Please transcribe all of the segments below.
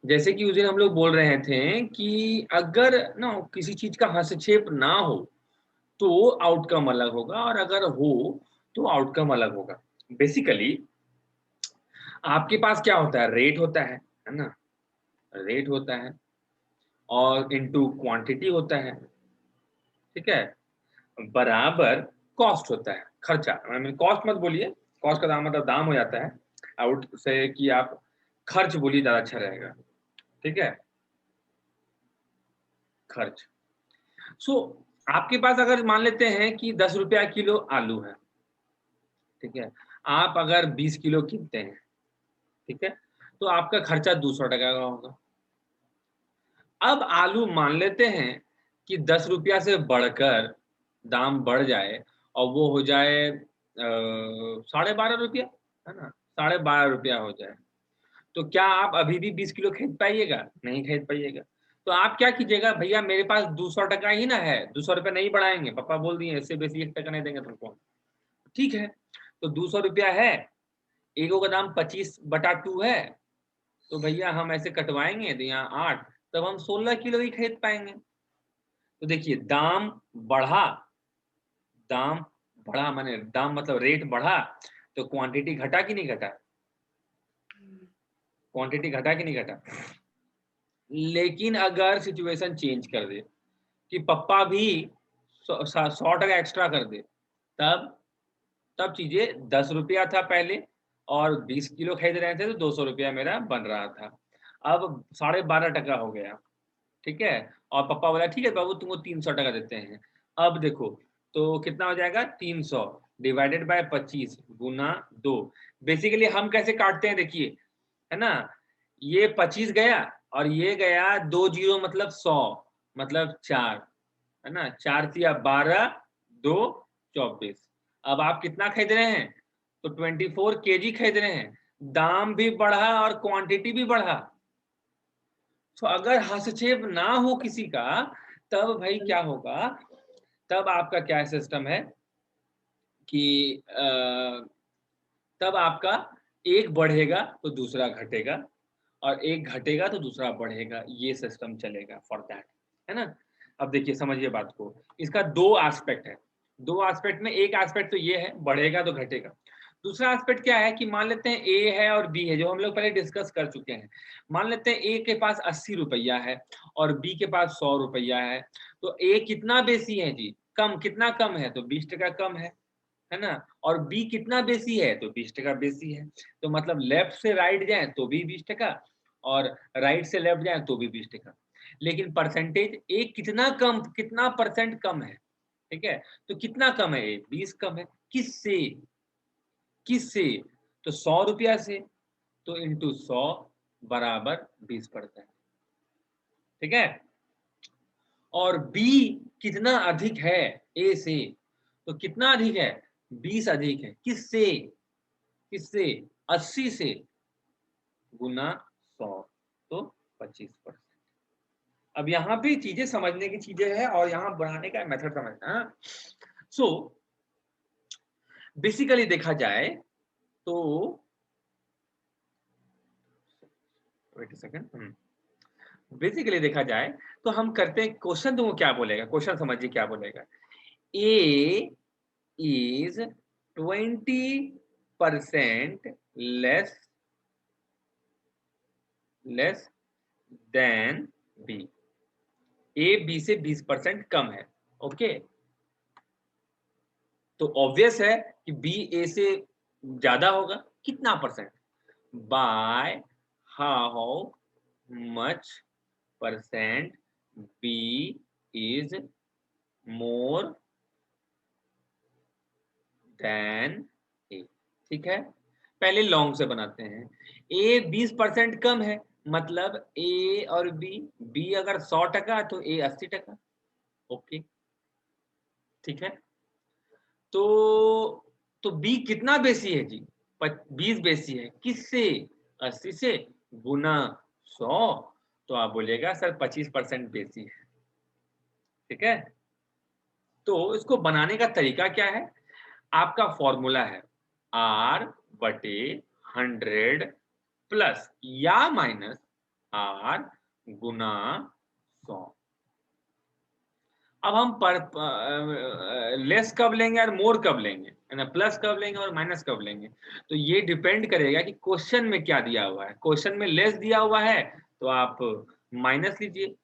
जैसे कि उस दिन हम लोग बोल रहे थे कि अगर ना किसी चीज का हस्तक्षेप ना हो तो आउटकम अलग होगा, और अगर हो तो आउटकम अलग होगा। बेसिकली आपके पास क्या होता है, रेट होता है ना, रेट होता है और इनटू क्वांटिटी होता है, ठीक है, बराबर कॉस्ट होता है, खर्चा। आई मीन कॉस्ट मत बोलिए, कॉस्ट का दाम मतलब दाम हो जाता है, आउट से कि आप खर्च बोलिए ज्यादा अच्छा रहेगा, ठीक है, खर्च। सो आपके पास अगर मान लेते हैं कि 10 रुपया किलो आलू है, ठीक है, आप अगर 20 किलो कीनते हैं, ठीक है, तो आपका खर्चा 200 टका का होगा। अब आलू मान लेते हैं कि 10 रुपया से बढ़कर दाम बढ़ जाए और वो हो जाए 12.5 रुपया, है ना, 12.5 रुपया हो जाए, तो क्या आप अभी भी 20 किलो खरीद पाइएगा? नहीं खरीद पाइएगा। तो आप क्या कीजिएगा, भैया मेरे पास 200 टका ही ना है, 200 रुपया नहीं बढ़ाएंगे, पापा बोल दिए इससे बेसी 1 टका नहीं देंगे तुमको, ठीक है। तो 200 रुपया है, एगो का दाम 25/2 है, तो भैया हम ऐसे कटवाएंगे तो यहाँ 8, तब हम 16 किलो ही खरीद पाएंगे। तो देखिए दाम बढ़ा, दाम बढ़ा माने दाम मतलब रेट बढ़ा, तो क्वांटिटी घटा कि नहीं घटा? क्वांटिटी घटा कि नहीं घटा? लेकिन अगर सिचुएशन चेंज कर दे कि पप्पा भी 100 टका एक्स्ट्रा कर दे, तब तब चीजें 10 रुपया था पहले और 20 किलो खरीद रहे थे तो 200 रुपया मेरा बन रहा था, अब 12.5 टका हो गया, ठीक है। और पापा बोला ठीक है बाबू तुमको 300 टका देते हैं। अब देखो तो कितना हो जाएगा, 300 डिवाइडेड बाय 25 गुना 2। बेसिकली हम कैसे काटते हैं देखिए, है ना, ये 25 गया और ये गया 2 जीरो मतलब 100 मतलब 4, है ना, 4 तिया 12, 2 24। अब आप कितना खरीद रहे हैं, तो 24 kg खरीद रहे हैं, दाम भी बढ़ा और क्वांटिटी भी बढ़ा। तो अगर हस्तक्षेप ना हो किसी का, तब भाई क्या होगा, तब आपका क्या सिस्टम है कि तब आपका एक बढ़ेगा तो दूसरा घटेगा और एक घटेगा तो दूसरा बढ़ेगा, ये सिस्टम चलेगा फॉर दैट, है ना। अब देखिए समझिए बात को, इसका दो एस्पेक्ट है, दो एस्पेक्ट में एक एस्पेक्ट तो ये है बढ़ेगा तो घटेगा, दूसरा एस्पेक्ट क्या है कि मान लेते हैं ए है और बी है, जो हम लोग पहले डिस्कस कर चुके हैं। मान लेते हैं ए के पास 80 रुपया है और बी के पास 100 रुपया है, तो ए कितना बेसी है जी, कम, कितना कम है, तो 20 टका कम है ना, और बी कितना बेसी है, तो 20 टका बेसी है। तो मतलब लेफ्ट से राइट जाए तो भी 20 टका और राइट से लेफ्ट जाए तो भी 20 टका, लेकिन परसेंटेज ए कितना कम, कितना परसेंट कम है, ठीक है। तो कितना कम है, ए 20 कम है, किससे, किससे, तो 100 रुपया से, तो इंटू 100 बराबर 20 पड़ता है, ठीक है। और बी कितना अधिक है ए से, तो कितना अधिक है, 20 अधिक है, किससे, किससे, 80 से, गुना 100, तो 25%। अब यहाँ पे चीजें समझने की चीजें है और यहाँ बढ़ाने का मेथड समझना। सो बेसिकली देखा जाए तो, वेट अ सेकंड, बेसिकली देखा जाए तो हम करते हैं, क्वेश्चन तुमको क्या बोलेगा, क्वेश्चन समझिए क्या बोलेगा, A is 20% less less than B, A B से 20% कम है, ओके। तो ऑब्वियस है कि बी ए से ज्यादा होगा, कितना percent, by how much percent B is more than A, ठीक है। पहले लॉन्ग से बनाते हैं, ए 20% कम है, मतलब ए और बी, बी अगर 100 टका तो ए 80 टका, ओके, ठीक है। तो बी कितना बेसी है जी, 20 बेसी है, किससे, 80 से, गुना 100, तो आप बोलिएगा सर 25% बेसी है, ठीक है। तो इसको बनाने का तरीका क्या है, आपका फॉर्मूला है R/100 प्लस या माइनस आर गुना 100। अब हम लेस कब लेंगे और मोर कब लेंगे, है ना, प्लस कब लेंगे और माइनस कब लेंगे, तो ये डिपेंड करेगा कि क्वेश्चन में क्या दिया हुआ है। क्वेश्चन में लेस दिया हुआ है तो आप माइनस लीजिए,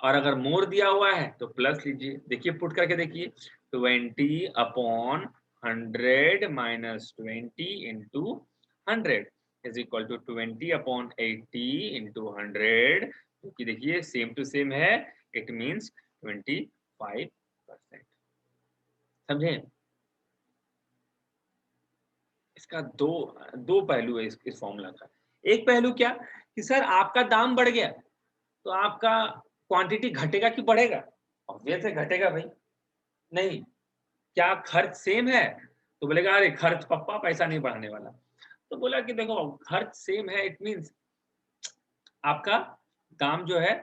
और अगर मोर दिया हुआ है तो प्लस लीजिए। देखिए पुट करके देखिए, 20/100 minus 20 into 100 is equal to 20/80 into 100, क्योंकि देखिए सेम टू सेम है, इट मीन्स 25%। समझे? इसका दो पहलू है इस फॉर्मूला का। एक पहलू क्या कि सर आपका दाम बढ़ गया तो आपका क्वांटिटी घटेगा कि बढ़ेगा? ऑब्वियस है घटेगा भाई। नहीं, क्या खर्च सेम है? तो बोलेगा अरे खर्च पप्पा पैसा नहीं बढ़ाने वाला। तो बोला कि देखो खर्च सेम है, इट मींस आपका दाम जो है,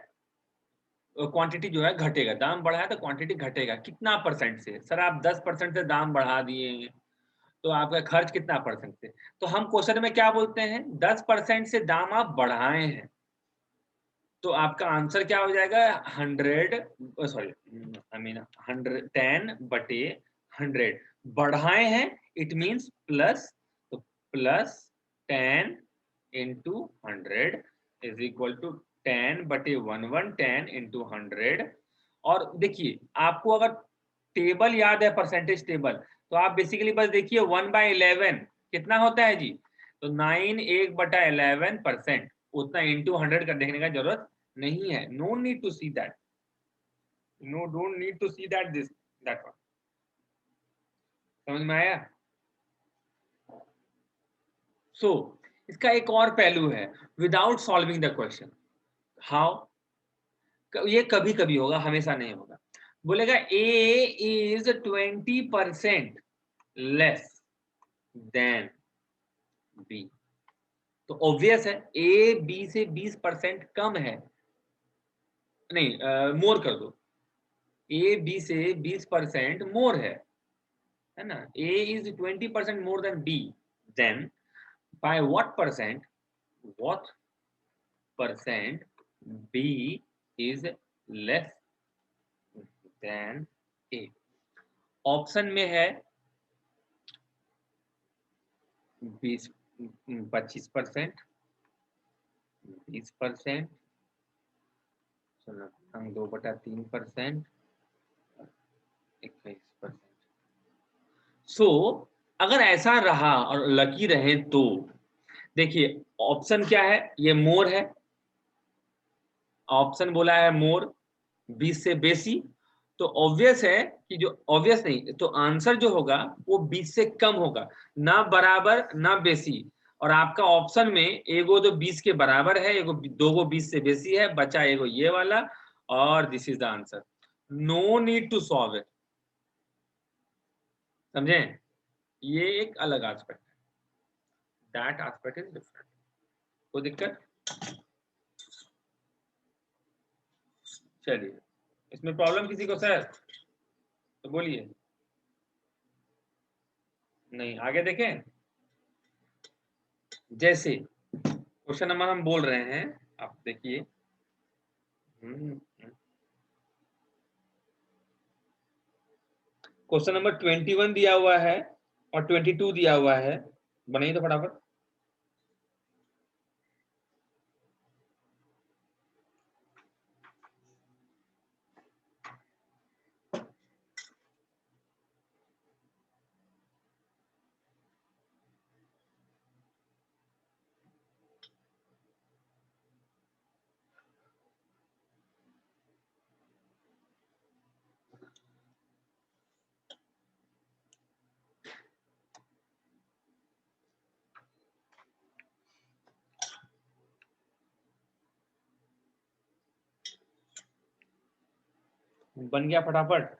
क्वांटिटी जो है घटेगा। दाम बढ़ा है तो क्वांटिटी घटेगा। कितना परसेंट से? सर आप 10% से दाम बढ़ा दिए तो आपका खर्च कितना परसेंट से? तो हम क्वेश्चन में क्या बोलते हैं, 10% से दाम आप बढ़ाए हैं तो आपका आंसर क्या हो जाएगा, 100, सॉरी आई मीन 10/100। बढ़ाए हैं इट मींस प्लस, तो plus 10 into 100 is equal to 10/1110 into 100। और देखिए आपको अगर टेबल याद है, परसेंटेज टेबल, तो आप बेसिकली बस देखिए 1/11 कितना होता है जी, तो 9 1/11%। उतना इंटू 100 का देखने का जरूरत नहीं है। No need to see that, no don't need to see that this that one. समझ में आया? सो इसका एक और पहलू है, without solving the question. How? ये कभी कभी होगा, हमेशा नहीं होगा। बोलेगा A is 20% less than B, तो ऑब्वियस है ए बी से 20% कम है। नहीं, मोर कर दो, ए बी से 20% मोर है ना। A is 20% more than B, then by what percent B is less than A? Option में है 25%, 20%, 2/3%, 21%। सो अगर ऐसा रहा और लकी रहे तो देखिए ऑप्शन क्या है, ये मोर है। ऑप्शन बोला है मोर, 20 से बेसी, तो ऑब्वियस है कि जो ऑब्वियस नहीं तो आंसर जो होगा वो 20 से कम होगा, ना बराबर ना बेसी। और आपका ऑप्शन में एगो तो 20 के बराबर है, एगो दोगो 20 से बेसी है, बचा एगो ये वाला, और this is the answer. No need to solve it. समझे? ये एक अलग एस्पेक्ट है, दैट एस्पेक्ट इज डिफरेंट। कोई दिक्कत? चलिए, इसमें प्रॉब्लम किसी को सर तो बोलिए। नहीं, आगे देखें। जैसे क्वेश्चन नंबर हम बोल रहे हैं, आप देखिए। क्वेश्चन नंबर 21 दिया हुआ है और 22 दिया हुआ है, बनाइए तो फटाफट। बन गया फटाफट?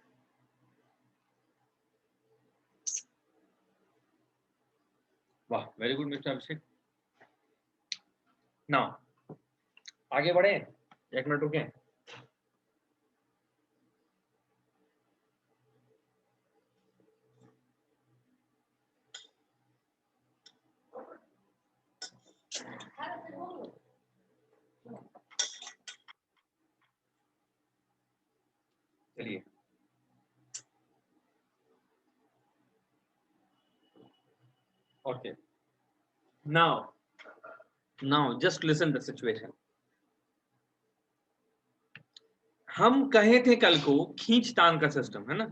वाह, वेरी गुड मिस्टर अभिषेक। नाउ आगे बढ़े, 1 मिनट रुके। Okay, now just listen the situation. हम कहे थे कल को खींचतान का सिस्टम, है ना।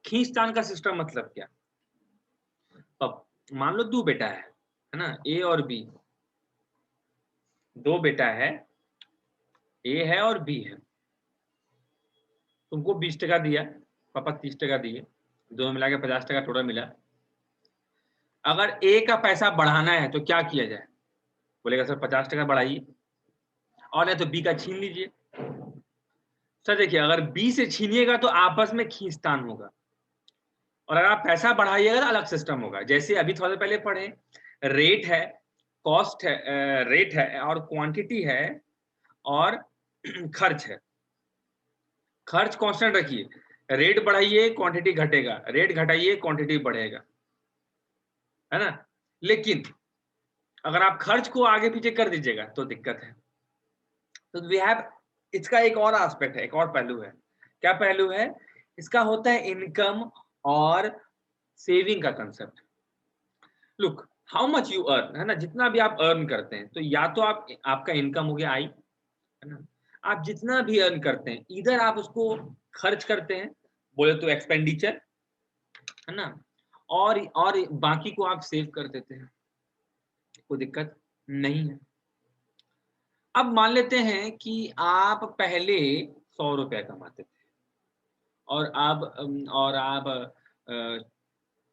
खींचतान का सिस्टम मतलब क्या? अब मान लो दो बेटा है ना, ए और बी। दो बेटा है, ए है और बी है। तुमको 20 टका दिया, पापा 30 टका दिए, दोनों मिला के 50 टका टोटल मिला। अगर ए का पैसा बढ़ाना है तो क्या किया जाए? बोलेगा सर 50 टका बढ़ाइए, और नहीं तो बी का छीन लीजिए। सर देखिए, अगर बी से छीनिएगा तो आपस में खींचतान होगा, और अगर आप पैसा बढ़ाइएगा तो अलग सिस्टम होगा। जैसे अभी थोड़ा देर पहले पढ़े, रेट है, कॉस्ट है, रेट है और क्वांटिटी है और खर्च है। खर्च कांस्टेंट रखिए, रेट बढ़ाइए क्वांटिटी घटेगा, रेट घटाइए क्वांटिटी बढ़ेगा, है ना। लेकिन अगर आप खर्च को आगे पीछे कर दीजिएगा तो दिक्कत है। तो वी हैव, इसका एक और एस्पेक्ट है, एक और पहलू है। क्या पहलू है इसका? होता है इनकम और सेविंग का concept. Look, how much you earn, है ना, जितना भी आप अर्न करते हैं, तो या तो आप, आपका इनकम हो गया आई, है ना। आप जितना भी अर्न करते हैं, इधर आप उसको खर्च करते हैं, बोले तो एक्सपेंडिचर, है ना, और बाकी को आप सेव कर देते हैं, कोई दिक्कत नहीं है। अब मान लेते हैं कि आप पहले 100 रुपया कमाते थे और आप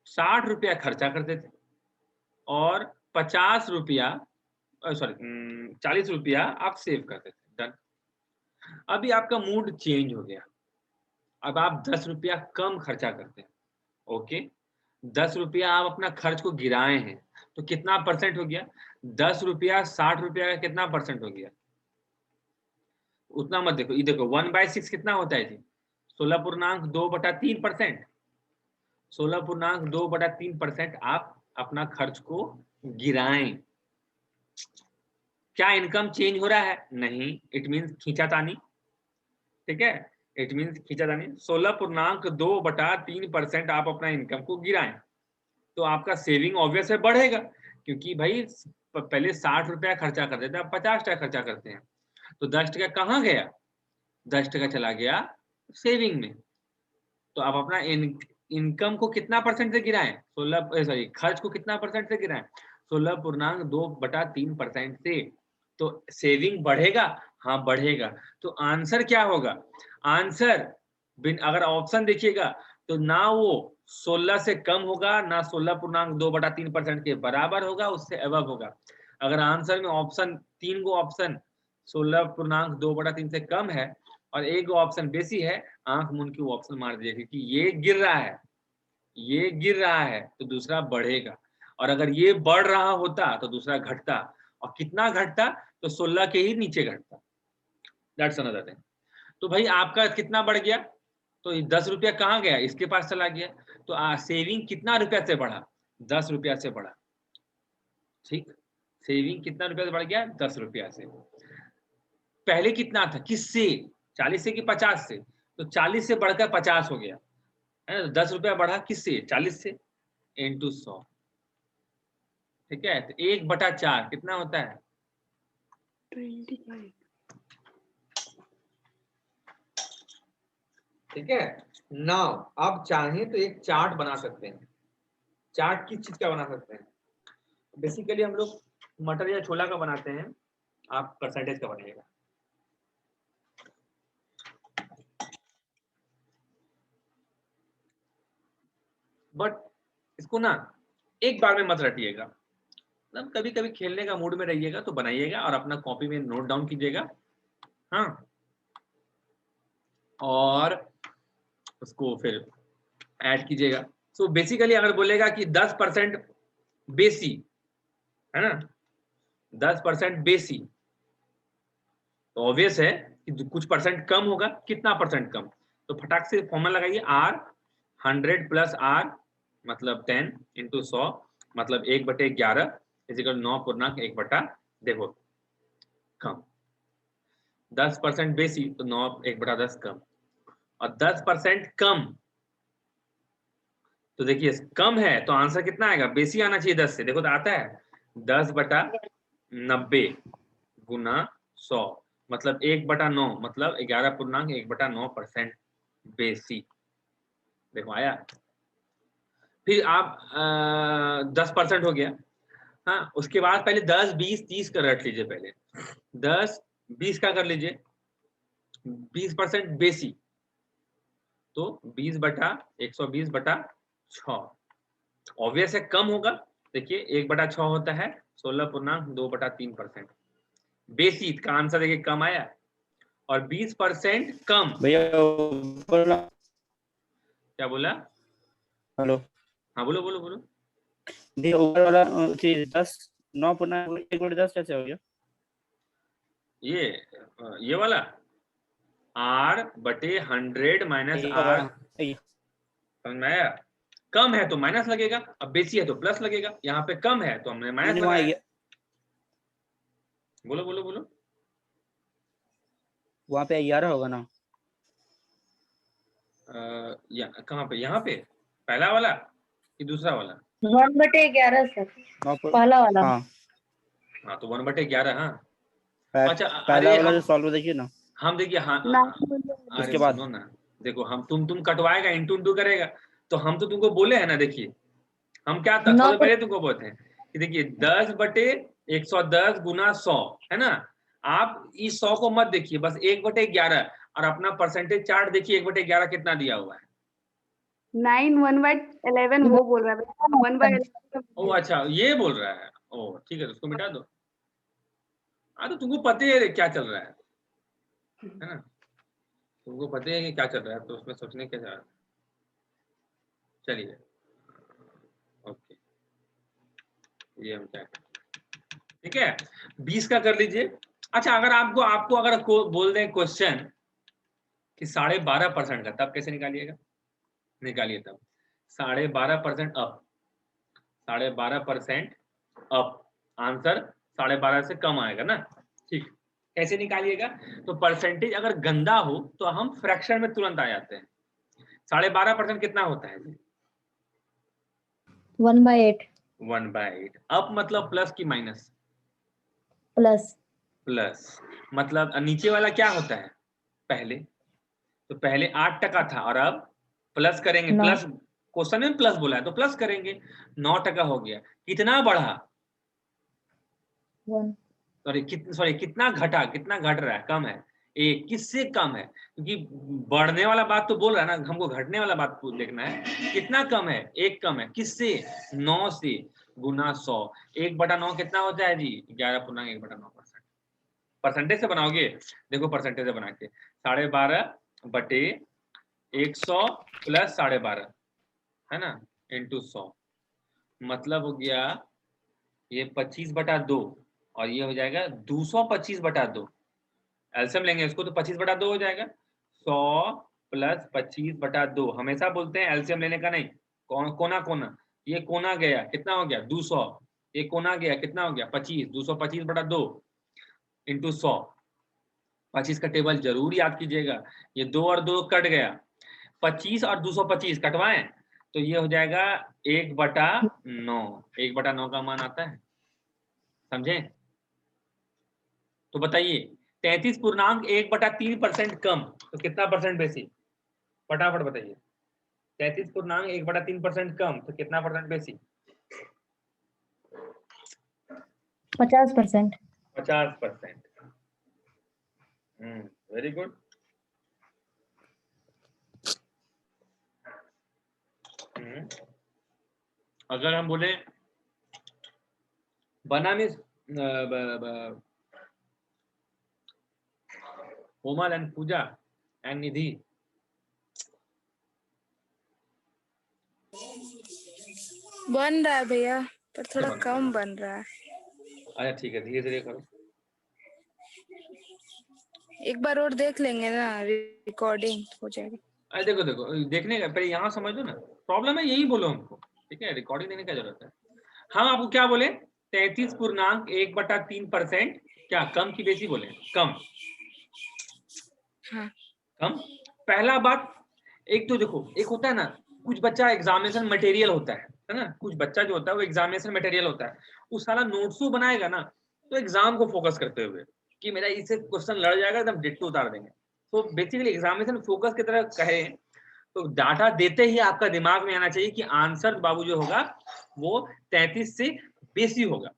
60 रुपया खर्चा करते थे और 50 रुपया, सॉरी 40 रुपया आप सेव करते थे। डन। अभी आपका मूड चेंज हो गया, अब आप 10 रुपया कम खर्चा करते हैं। ओके, 10 रुपया आप अपना खर्च को गिराए हैं, तो कितना परसेंट हो गया? 10 रुपया 60 रुपया का कितना परसेंट हो गया? उतना मत देखो, ये देखो 1/6 कितना होता है जी? 16.2/3%। 16.2/3% आप अपना खर्च को गिराएं। क्या इनकम चेंज हो रहा है? नहीं, इट मीन्स खींचातानी। ठीक है, इट मीन्स खींचातानी। 16.2/3% आप अपना इनकम को गिराएं तो आपका सेविंग ऑब्वियस है बढ़ेगा, क्योंकि भाई पहले 60 रुपया खर्चा करते थे, अब 50 टका खर्चा करते हैं, तो 10 टका कहाँ गया? 10 टका चला गया सेविंग में। तो आप अपना इनकम को कितना परसेंट से गिराएं? 16, सॉरी, खर्च को कितना परसेंट से गिराएं? 16.2/3% से। तो सेविंग बढ़ेगा? हाँ बढ़ेगा। तो आंसर क्या होगा? आंसर अगर ऑप्शन देखिएगा तो ना वो 16 से कम होगा, ना 16.2/3% के बराबर होगा, उससे अबव होगा। अगर आंसर में ऑप्शन, 3 गो ऑप्शन 16.2/3 से कम है और एक ऑप्शन बेसी है, आंख मूंद के वो ऑप्शन मार दीजिए, क्योंकि ये गिर रहा है, ये गिर रहा है तो दूसरा बढ़ेगा, और अगर ये बढ़ रहा होता तो दूसरा घटता, और कितना घटता? तो 16 के ही नीचे घटता। That's another thing. तो भाई आपका कितना बढ़ गया? तो 10 रुपया कहाँ गया? इसके पास चला गया। तो सेविंग कितना रुपया से बढ़ा? 10 रुपया से बढ़ा। ठीक, सेविंग कितना रुपया से बढ़ गया? 10 रुपया से। पहले कितना था? किससे? 40 से कि 50 से? तो 40 से बढ़कर 50 हो गया, है ना। 10 रुपया बढ़ा किससे? 40 से, इंटू 100। ठीक है, तो 1/4 कितना होता है? 25। ठीक है। नाउ आप चाहें तो एक चार्ट बना सकते हैं। चार्ट किस चीज का बना सकते हैं? बेसिकली हम लोग मटर या छोला का बनाते हैं, आप परसेंटेज का बनाइएगा। बट इसको ना एक बार में मत रटिएगा, मतलब कभी कभी खेलने का मूड में रहिएगा तो बनाइएगा और अपना कॉपी में नोट डाउन कीजिएगा, हाँ, और उसको फिर ऐड कीजिएगा। सो बेसिकली अगर बोलेगा कि 10% बेसी, है ना, 10% बेसी, तो ऑब्वियस है कि कुछ परसेंट कम होगा। कितना परसेंट कम? तो फटाक से फॉर्मूला लगाइए, आर 100 प्लस आर मतलब 10 इंटू 100 मतलब 1/11 इजिकल 9.1 देखो कम। 10% बेसी तो 9 1/10 कम, और 10% कम तो देखिए कम है तो आंसर कितना आएगा, बेसी आना चाहिए 10 से। देखो तो आता है 10/90 गुना 100, मतलब 1/9, मतलब 11.1/9% बेसी। देखो आया। फिर आप 10% हो गया। हाँ, उसके बाद पहले 10, 20, 30 का रट लीजिए। पहले 10, 20 का कर लीजिए, 20% बेसी, तो 20/120/6। ऑब्वियस है कम होगा। देखिए 1/6 होता है 16.2/3%। बेसी का आंसर देखिए कम आया, और 20% कम। भैया क्या बोला? हेलो, हाँ बोलो बोलो बोलो। ये ऊपर वाला चीज 10 9/1/10 कैसे हो गया? ये वाला R/100 माइनस R, समझ में आया? कम है तो माइनस लगेगा, अब बेसी है तो प्लस लगेगा। यहाँ पे कम है तो हमने माइनस लगाया। बोलो बोलो बोलो। वहाँ पे 11 होगा ना? कहाँ पे? यहाँ पे पहला वाला कि दूसरा वाला? 1/11 सर, पहला वाला। हाँ तो 1/11। हाँ अच्छा, पहला वाला जो सॉल्व देखिए ना। हम देखिए। हाँ अरे उसके बाद सुनो ना, देखो हम तुम कटवाएगा, इंटू करेगा, तो हम तो तुमको बोले हैं ना। देखिए हम क्या था सबसे पहले तुमको बोलते हैं कि देखिए 10/110 गुना 100 है ना। आप इस 100 को मत देखिए, बस 1/11 और अपना परसेंटेज चार्ट देखिए 1/11 कितना दिया हुआ है। 9 1/11 वो बोल रहा है 1/11। ओ अच्छा, ये बोल रहा है। ओ ठीक है, तो उसको मिटा दो। हाँ तो तुमको पता है क्या चल रहा है ना? तुमको पता है कि क्या चल रहा है, तो उसमें सोचने क्या जा रहा है। चलिए ओके, ये हम क्या करें, ठीक है 20 का कर लीजिए। अच्छा, अगर आपको अगर बोल दें क्वेश्चन कि 12.5% का, तब कैसे निकालिएगा? निकालिए तब 12.5% अप, 12.5% अप, आंसर 12.5 से कम आएगा ना। ठीक, कैसे निकालिएगा? तो परसेंटेज अगर गंदा हो तो हम फ्रैक्शन में तुरंत आ जाते हैं। 12.5% कितना होता है? 1/8। 1/8। अप मतलब प्लस की माइनस? प्लस। प्लस मतलब नीचे वाला क्या होता है? पहले तो पहले 8% था और अब प्लस करेंगे। प्लस क्वेश्चन में प्लस बोला है तो प्लस करेंगे। 9% हो गया। कितना बढ़ा? 1। सॉरी कितना घटा? कितना घट रहा है? कम है। एक किससे कम है? क्योंकि बढ़ने वाला बात तो बोल रहा है ना, हमको घटने वाला बात देखना है। कितना कम है? एक कम है। किससे? 9 से गुना 100। 1/9 कितना होता है जी? 11.1/9%। परसेंटेज से बनाओगे? देखो परसेंटेज से बना के 12.5/100 प्लस 12.5 है ना, इंटू 100, मतलब हो गया ये 25/2 और ये हो जाएगा 225/2। एलसीएम लेंगे इसको तो 25/2 हो जाएगा। 100 प्लस 25/2, हमेशा बोलते हैं एलसीएम लेने का नहीं, कोना कोना। ये कोना गया कितना हो गया? 200। ये कोना गया कितना हो गया? 25। 225/2 इंटू 100। 25 का टेबल जरूर याद कीजिएगा। ये 2 और 2 कट गया, 25 और 225 कटवाएं तो ये हो जाएगा 1/9। 1/9 का मान आता है, समझे? तो बताइए 33.1/3% कम तो कितना परसेंट बेसी? फटाफट बताइए। 33.1/3% कम तो कितना परसेंट बेसी? 50%। 50%। Very good. अगर हम बोले बनामिस कोमल एंड पूजा एंड निधि, बन रहा है भैया, पर थोड़ा कम बन रहा है। अच्छा ठीक है, धीरे धीरे करो। एक बार और देख लेंगे ना, रिकॉर्डिंग हो जाएगी। अरे देखो देखो, देखने का पहले यहाँ समझ लो ना, प्रॉब्लम है यही बोलो हमको, ठीक है? रिकॉर्डिंग देने का जरूरत है। हम आपको क्या बोले? 33.1/3% क्या कम की बेसी बोले? कम। हाँ। कम। पहला बात, एक तो देखो, एक होता है ना कुछ बच्चा एग्जामिनेशन मटेरियल होता है ना, कुछ बच्चा जो होता है वो एग्जामिनेशन मटेरियल होता है, वो सारा नोट्सों बनाएगा ना, तो एग्जाम को फोकस करते हुए कि मेरा इससे क्वेश्चन लड़ जाएगा, एकदम डिट्टो उतार देंगे। तो बेसिकली एग्जामिनेशन फोकस की तरह कहे तो डाटा देते ही आपका दिमाग में आना चाहिए कि आंसर बाबू जो होगा वो 33 से बेसी होगा,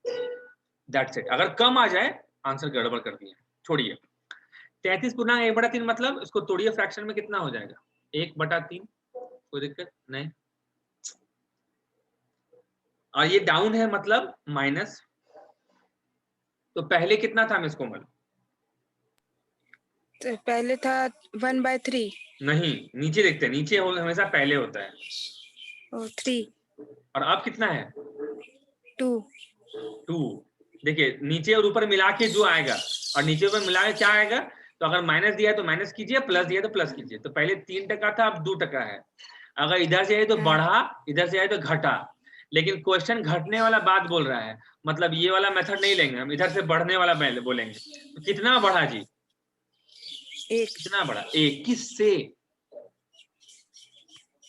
दैट्स इट। अगर कम आ जाए आंसर गड़बड़ कर दिया, छोड़िए। 33/1/3 मतलब इसको तोड़िए फ्रैक्शन में, कितना हो जाएगा? 1/3, कोई दिक्कत नहीं। और ये डाउन है मतलब माइनस, तो पहले कितना था मिस कोमल? तो पहले था 1/3। नहीं, नीचे देखते हैं, नीचे हमेशा पहले होता है। और 3 और अब कितना है? 2 2। देखिए नीचे और ऊपर मिला के जो आएगा, और नीचे ऊपर मिला के क्या आएगा, तो अगर माइनस दिया है तो माइनस कीजिए, प्लस दिया है तो प्लस कीजिए। तो पहले 3% था, अब 2% है। अगर इधर से आए तो बढ़ा, इधर से आए तो घटा, लेकिन क्वेश्चन घटने वाला बात बोल रहा है, मतलब ये वाला मेथड नहीं लेंगे हम, इधर से बढ़ने वाला बोलेंगे। तो कितना बढ़ा जी? 1 कितना बढ़ा? 1 किससे?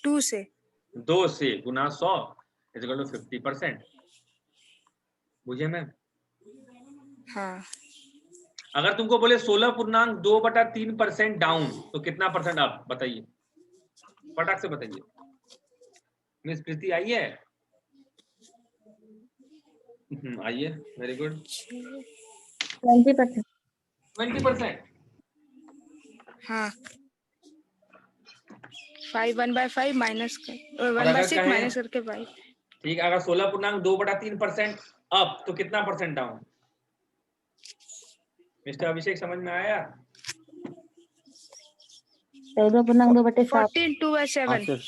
2 से 2 से गुना 100 इक्वल टू 50%। बुझे मैम? हाँ। अगर तुमको बोले 16.2/3% डाउन, तो कितना परसेंट अप? बताइए, फटाक से बताइए। मिस प्रीति आई है? आइए, वेरी गुड। 20%। 20%। हाँ 5 1/5 माइनस कर, और अगर 1/6 कहें माइनस करके 5। ठीक है, अगर 16.2/3% अप तो कितना परसेंट डाउन? मिस्टर अभिषेक समझ में आया? 14.2/7। 14/2/7।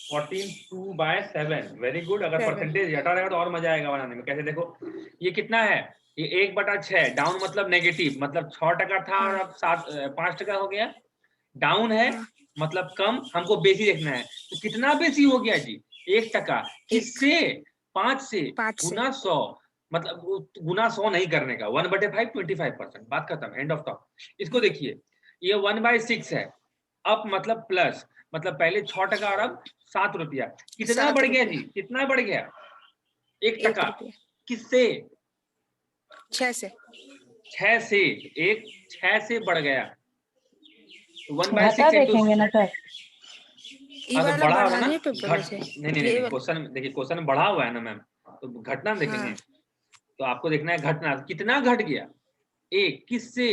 14/2/7, वेरी गुड। अगर 7 परसेंटेज हटा रहेगा तो और मजा आएगा बनाने में। कैसे? देखो ये कितना है, ये 1/6। डाउन मतलब नेगेटिव, मतलब 6% था और अब 5% हो गया। डाउन है हाँ। मतलब कम, हमको बेसी देखना है। तो कितना बेसी हो गया जी? 1%। किससे? 5 से 5 से गुना 100, मतलब गुना 100 नहीं करने का। 1/5 25%, बात खत्म, एंड ऑफ टॉक। इसको देखिए, ये 1/6 है, अप मतलब प्लस, मतलब पहले 6% और अब 7 रुपया। कितना 7 बढ़ गया रुपया। जी? कितना बढ़ गया? 1 1%। रुपया। किससे? 6 से 6 से। 6 से बढ़ गया। 1/6 घटा इंटू, देखेंगे ना सर। ई हाँ तो वाला बढ़ा होगा ना, बढ़ाने पे बोले घट थे। नहीं नहीं ये नहीं, क्वेश्चन देखिए, क्वेश्चन बढ़ा हुआ है ना मैम, तो घटना में देखेंगे। हाँ। तो आपको देखना है घटना कितना घट गया। 1 किससे?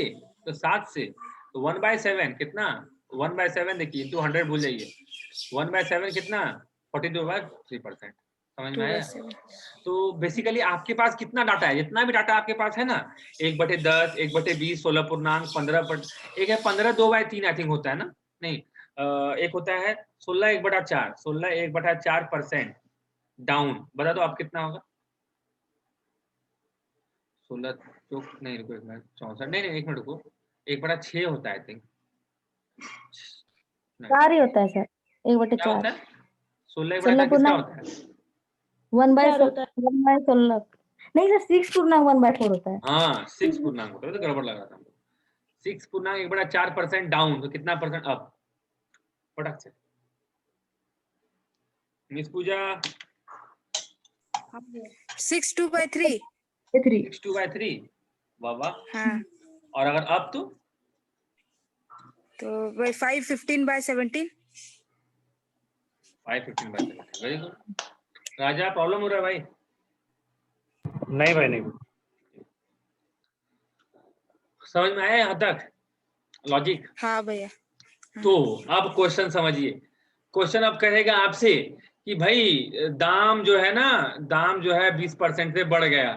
तो 7 से। तो 1/7 कितना? 1/7 देखिए, इंटू 100 भूल जाइए। 1/7 कितना? 42/3%। समझ में आया? 2/7। तो बेसिकली आपके पास कितना डाटा है? जितना भी डाटा आपके पास है ना, 1/10, 1/20, 16 15 एक है 15/2/3 आई थिंक होता है ना, नहीं एक होता है 16/1/4, 16/1/4% डाउन। बता दो आप कितना होगा? 16 तो नहीं, रुको 1 मिनट, 64 नहीं नहीं, 1 मिनट रुको, 1/6 होता है आई थिंक। 4 ही होता है सर। क्या 1/4। होता है? 16/4 किसका होता है? 1/16 नहीं सर, 6/1/4 होता है। हाँ 6 पूर्णांक होता है, तो गड़बड़ लगा था हमको। 6/1/4% डाउन, तो कितना परसेंट अप? फटाक से मिस पूजा। 6/2/3। 3। 6/2/3, वाह वाह। हाँ और अगर अप तो तो भाई 5/15/17। 5/15/17, वेरी गुड। राजा प्रॉब्लम हो रहा है भाई? नहीं भाई नहीं। समझ में आया यहाँ तक लॉजिक? हाँ भैया। तो अब क्वेश्चन समझिए। क्वेश्चन अब कहेगा आपसे कि भाई दाम जो है ना, दाम जो है 20% से बढ़ गया,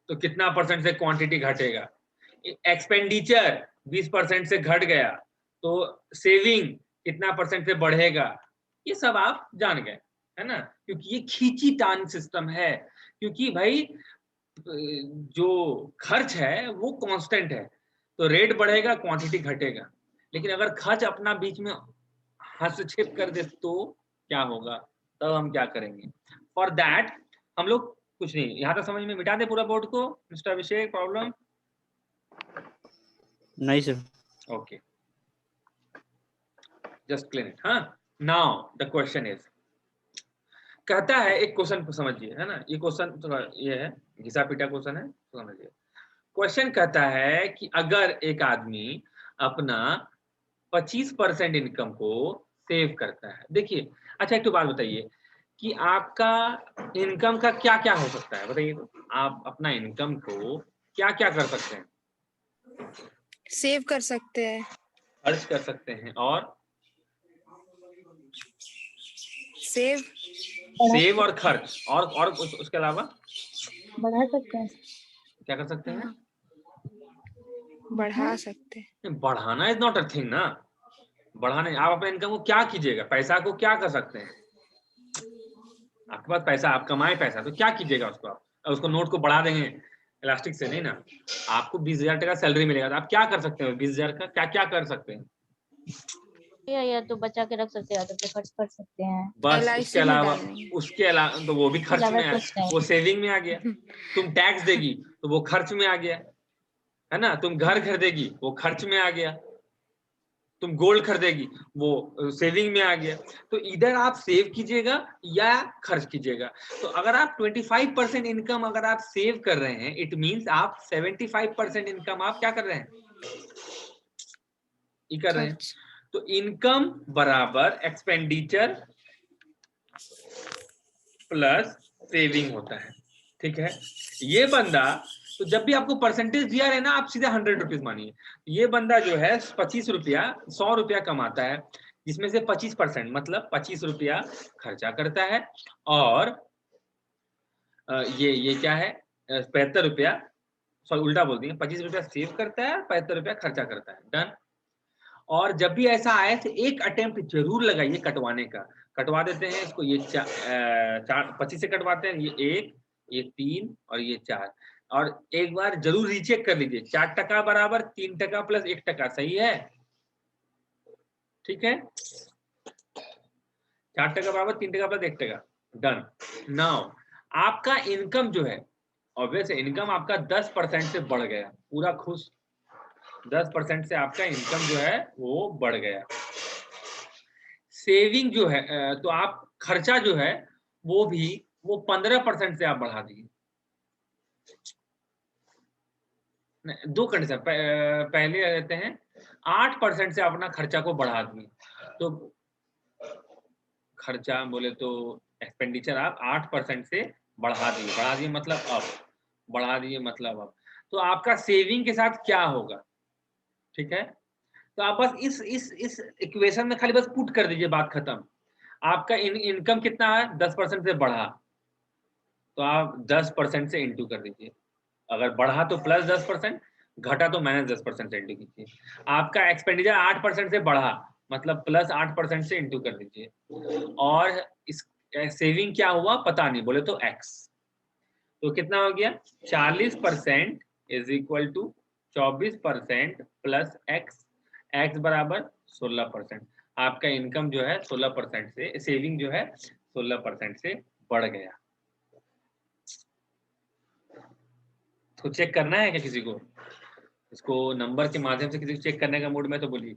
तो कितना परसेंट से क्वांटिटी घटेगा? एक्सपेंडिचर 20% से घट गया, तो सेविंग कितना परसेंट से बढ़ेगा? ये सब आप जान गए, है ना, क्योंकि ये खींची तान सिस्टम है। क्योंकि भाई जो खर्च है वो कांस्टेंट है, तो रेट बढ़ेगा, क्वांटिटी घटेगा। लेकिन अगर खर्च अपना बीच में हस्तक्षेप कर दे तो क्या होगा? तब हम क्या करेंगे? फॉर दैट हम लोग कुछ नहीं, यहाँ तक समझ में, मिटा दे पूरा बोर्ड को मिस्टर अभिषेक। प्रॉब्लम नहीं sir. Okay, just clean it. हाँ नाउ द क्वेश्चन इज, कहता है एक क्वेश्चन को समझिए, है ना, ये क्वेश्चन थोड़ा ये है, घिसा पीटा क्वेश्चन है, समझिए। क्वेश्चन कहता है कि अगर एक आदमी अपना 25% इनकम को सेव करता है, देखिए, अच्छा एक तो बात बताइए कि आपका इनकम का क्या क्या हो सकता है, बताइए तो, आप अपना इनकम को क्या क्या कर सकते हैं? सेव कर सकते हैं, खर्च कर सकते हैं, और सेव सेव और खर्च, और उसके अलावा बढ़ा सकते हैं। क्या कर सकते हैं? बढ़ा सकते हैं। बढ़ाना इज नॉट अ थिंग ना, बढ़ाने, आप अपने इनकम को क्या कीजिएगा, पैसा को क्या कर सकते हैं? आपके पास पैसा, आप कमाए पैसा, तो क्या कीजिएगा उसको? आप उसको नोट को बढ़ा देंगे इलास्टिक से, नहीं ना। आपको 20,000 टका सैलरी मिलेगा, तो आप क्या कर सकते हो 20,000 का? क्या क्या कर सकते हैं? या तो बचा के रख सकते हैं, या तो खर्च कर सकते हैं। बस LIC में डालेंगे। उसके अलावा तो वो भी खर्च अलावा में कुछ नहीं। वो सेविंग में आ गया। तुम टैक्स देगी तो वो खर्च में आ गया, है ना। तुम घर खरीदेगी वो खर्च में आ गया, तुम गोल्ड खरीदेगी वो सेविंग में आ गया। तो इधर आप सेव कीजिएगा या खर्च कीजिएगा। तो अगर आप 25% इनकम अगर आप सेव कर रहे हैं, इट मींस आप 75% इनकम आप क्या कर रहे हैं? ये कर रहे हैं। खर्च। तो इनकम बराबर एक्सपेंडिचर प्लस सेविंग होता है, ठीक है। ये बंदा, तो जब भी आपको परसेंटेज दिया रहे ना, आप सीधे 100 रुपीज मानिए। ये बंदा जो है 25 रुपया 100 रुपया कमाता है, जिसमें से 25% मतलब 25 रुपया खर्चा करता है, और ये क्या है 75 रुपया, सॉरी उल्टा बोल दिए, 25 रुपया सेव करता है, 75 रुपया खर्चा करता है, डन। और जब भी ऐसा आए तो एक अटेम्प्ट जरूर लगाइए कटवाने का। कटवा देते हैं इसको, ये 25 से कटवाते हैं, ये 1, ये 3 और ये 4। और एक बार जरूर रीचेक कर लीजिए, 4 टका बराबर 3 टका प्लस 1 टका, सही है? ठीक है, 4 टका बराबर 3 टका प्लस 1 टका, डन। नाउ आपका इनकम जो है, ऑब्वियस इनकम आपका 10% से बढ़ गया, पूरा खुश। 10% से आपका इनकम जो है वो बढ़ गया। सेविंग जो है, तो आप खर्चा जो है वो भी वो 15% से आप बढ़ा दिए। दो कंडीशन, पहले रहते हैं 8% से अपना खर्चा को बढ़ा दिए। तो खर्चा बोले तो एक्सपेंडिचर आप 8% से बढ़ा दिए मतलब अब, बढ़ा दिए मतलब अब। तो आपका सेविंग के साथ क्या होगा, ठीक है। तो आप बस इस इक्वेशन में खाली बस पुट कर दीजिए, बात खत्म। आपका इनकम कितना है, 10% से बढ़ा, तो आप 10% से इंटू कर दीजिए। अगर बढ़ा तो प्लस 10%, घटा तो माइनस 10% से इंटू कीजिए। आपका एक्सपेंडिचर 8% से बढ़ा, मतलब प्लस 8% से इंटू कर दीजिए। और इस सेविंग क्या हुआ पता नहीं, बोले तो एक्स। तो कितना हो गया, 40% is equal to 24% plus x, x बराबर 16%। आपका इनकम जो है 16% से, सेविंग जो है 16% से बढ़ गया। तो चेक करना है क्या किसी को? इसको नंबर के माध्यम से किसी को चेक करने का मूड में तो बोलिए,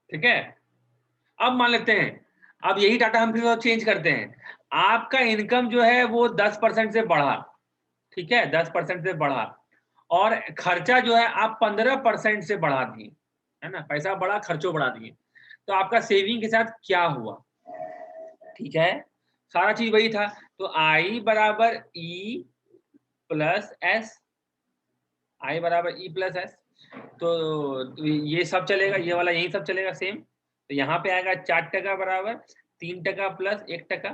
ठीक है। अब मान लेते हैं, अब यही डाटा हम फिर चेंज करते हैं। आपका इनकम जो है वो 10% से बढ़ा, ठीक है, 10% से बढ़ा, और खर्चा जो है आप 15% से बढ़ा दिए, है ना। पैसा बढ़ा, खर्चो बढ़ा दिए। तो आपका सेविंग के साथ क्या हुआ, ठीक है, सारा चीज वही था। तो आई बराबर ई प्लस एस, आई बराबर ई प्लस एस। तो ये सब चलेगा, ये वाला यही सब चलेगा सेम। तो यहाँ पे आएगा 4 टका बराबर 3 टका प्लस 1 टका।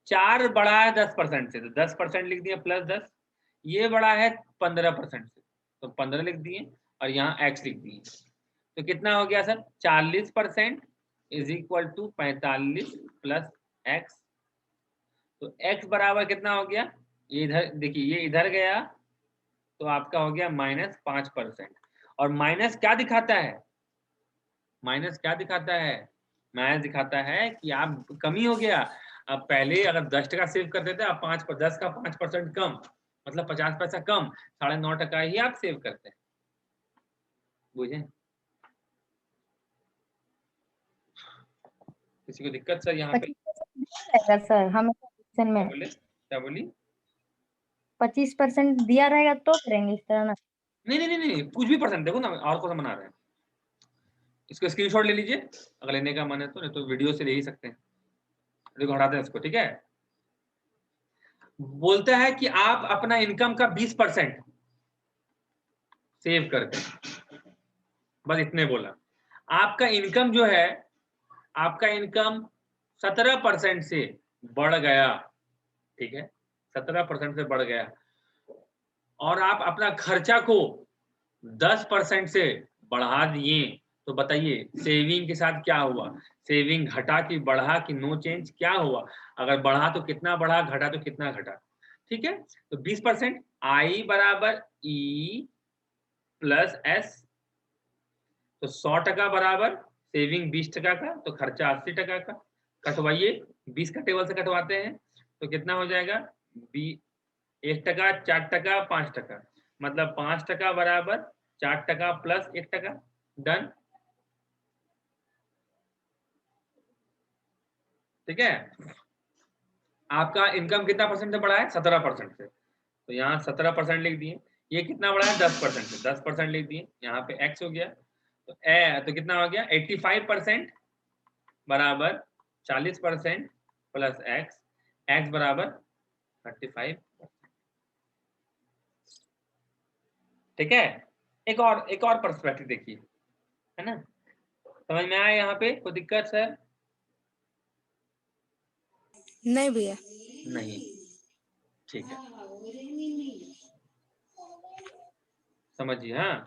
4 बड़ा है 10% से, तो 10% लिख दिए प्लस 10। ये बड़ा है 15% से, तो 15 लिख दिए, और यहाँ x लिख दिए। तो कितना हो गया sir, 40% is equal to 45 plus x. तो x बराबर कितना हो गया, ये इधर देखिए, ये इधर गया, तो आपका हो गया -5%। और माइनस क्या दिखाता है, माइनस क्या दिखाता है, माइनस दिखाता है कि आप कमी हो गया। अब पहले अगर 10 टका सेव करते थे, अब 10 का 5% कम, मतलब 50 पैसा कम, 9.5 टका ही आप सेव करते हैं, बुझे। किसी को दिक्कत सर यहाँ पे? 25% रहेगा सर हमें क्वेश्चन क्या में, बोले, क्या बोली? 25% दिया रहेगा तो करेंगे इस तरह ना। नहीं नहीं नहीं नहीं, कुछ भी परसेंट देखो ना, और कौन सा बना रहे हैं, इसको स्क्रीनशॉट ले लीजिए अगर लेने का मन है तो, नहीं तो वीडियो से ले ही सकते हैं। देखो हटाते हैं इसको, ठीक है। बोलता है कि आप अपना इनकम का 20% सेव करके, बस इतने बोला। आपका इनकम जो है, आपका इनकम 17% से बढ़ गया, ठीक है, 17% से बढ़ गया, और आप अपना खर्चा को 10% से बढ़ा दिए, तो बताइए सेविंग के साथ क्या हुआ? सेविंग घटा कि बढ़ा कि नो चेंज, क्या हुआ? अगर बढ़ा तो कितना बढ़ा, घटा तो कितना घटा, ठीक है। तो 20% आई बराबर ई प्लस एस, तो 100% बराबर सेविंग 20% का, तो खर्चा 80% का। कटवाइए, 20 का टेबल से कटवाते हैं तो कितना हो जाएगा? 1%, 4%, 5%, मतलब 5% बराबर 4% प्लस 1%। डन, ठीक है। आपका इनकम कितना परसेंट से बढ़ा है? 17% से, तो यहाँ 17% लिख दिए। ये कितना बढ़ा है? 10% से, 10% लिख दिए। यहाँ पे x हो गया, तो कितना हो गया? 85% बराबर 40% प्लस x, x बराबर 35। ठीक है। एक और पर्सपेक्टिव देखिए, है ना, समझ में आया यहाँ पे कोई दिक्कत सर? नहीं भैया। नहीं, ठीक है, समझिए। हाँ,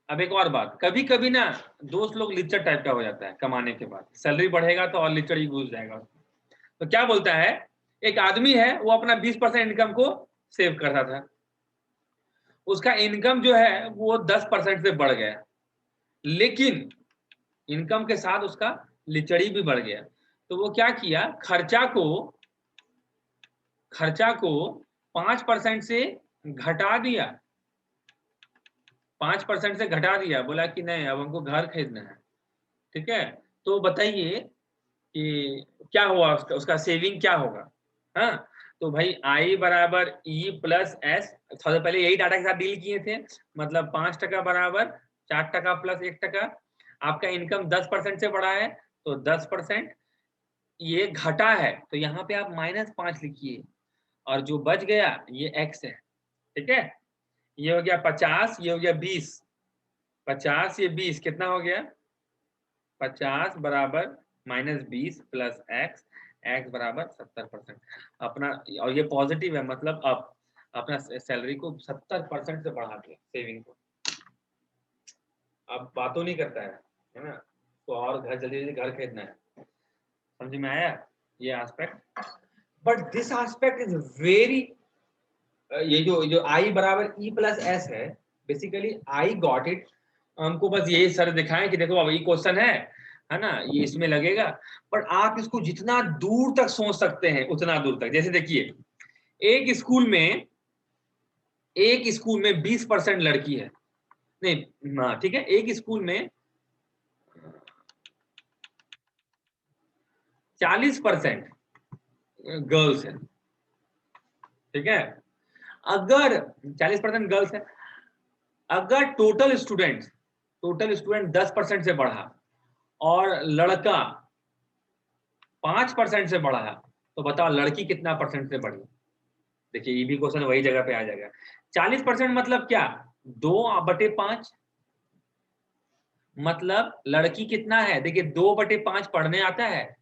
अब एक और बात, कभी कभी ना दोस्त लोग लिच्चर टाइप का हो जाता है, कमाने के बाद सैलरी बढ़ेगा तो और लिच्चर ही घुस जाएगा। तो क्या बोलता है, एक आदमी है वो अपना 20% इनकम को सेव करता था, उसका इनकम जो है वो 10% से बढ़ गया, लेकिन इनकम के साथ उसका लिचड़ी भी बढ़ गया। तो वो क्या किया, खर्चा को 5% से घटा दिया, 5% से घटा दिया, बोला कि नहीं अब हमको घर खरीदना है, ठीक है। तो बताइए कि क्या हुआ, उसका सेविंग क्या होगा? हाँ, तो भाई आई बराबर ई प्लस एस, सबसे पहले यही डाटा के साथ डील किए थे, मतलब 5% बराबर 4% प्लस 1%। आपका इनकम 10% से बढ़ा है, तो 10%, ये घटा है तो यहाँ पे आप -5 लिखिए, और जो बच गया ये x है, ठीक है। ये हो गया 50, ये हो गया 20, 50 ये 20 कितना हो गया? 50 बराबर -20 प्लस x, x बराबर 70%। अपना, और ये पॉजिटिव है, मतलब अब अपना सैलरी को 70% से बढ़ा दिया, सेविंग को। अब बातों नहीं करता है ना, तो और घर जल्दी जल्दी घर खरीदना है, समझ में आया ये aspect? But this aspect is very, ये जो आई बराबर ई प्लस एस है, बेसिकली आई गॉट इट, हमको बस यही सर दिखाएं कि देखो अब ये क्वेश्चन है ना, ये इसमें लगेगा। बट आप इसको जितना दूर तक सोच सकते हैं उतना दूर तक, जैसे देखिए एक स्कूल में 20% लड़की है, नहीं हाँ ठीक है, एक स्कूल में 40% गर्ल्स है, ठीक है। अगर 40% गर्ल्स है, अगर टोटल स्टूडेंट 10% से बढ़ा और लड़का 5% से बढ़ा, तो बताओ लड़की कितना परसेंट से बढ़ी? देखिए ये भी क्वेश्चन वही जगह पे आ जाएगा। 40% मतलब क्या? 2/5, मतलब लड़की कितना है? देखिए 2/5 पढ़ने आता है,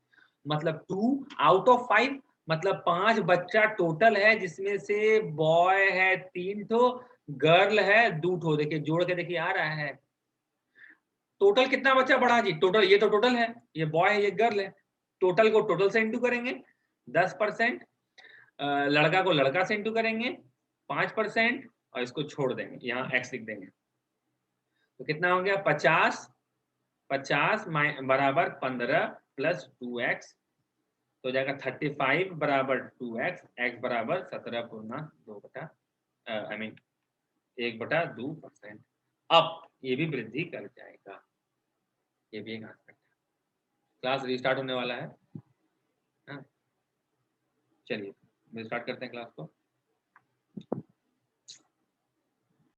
मतलब 2/5, मतलब 5 बच्चा टोटल है, जिसमें से बॉय है 3 ठो, गर्ल है 2 ठो। देखिए जोड़ के देखिए आ रहा है, टोटल कितना बच्चा बढ़ा जी? टोटल, ये तो टोटल है, ये बॉय है ये गर्ल है, टोटल को टोटल से इंटू करेंगे 10%, लड़का को लड़का से इंटू करेंगे 5%, और इसको छोड़ देंगे, यहाँ x लिख देंगे, तो कितना हो गया? 50 बराबर 15 प्लस 2x, तो जाएगा 35 बराबर 2x, x बराबर 1/2%। अब ये भी वृद्धि कर जाएगा, ये भी एक आस्पेक्ट है, क्लास रिस्टार्ट होने वाला है। हाँ, चलिए स्टार्ट करते हैं क्लास को।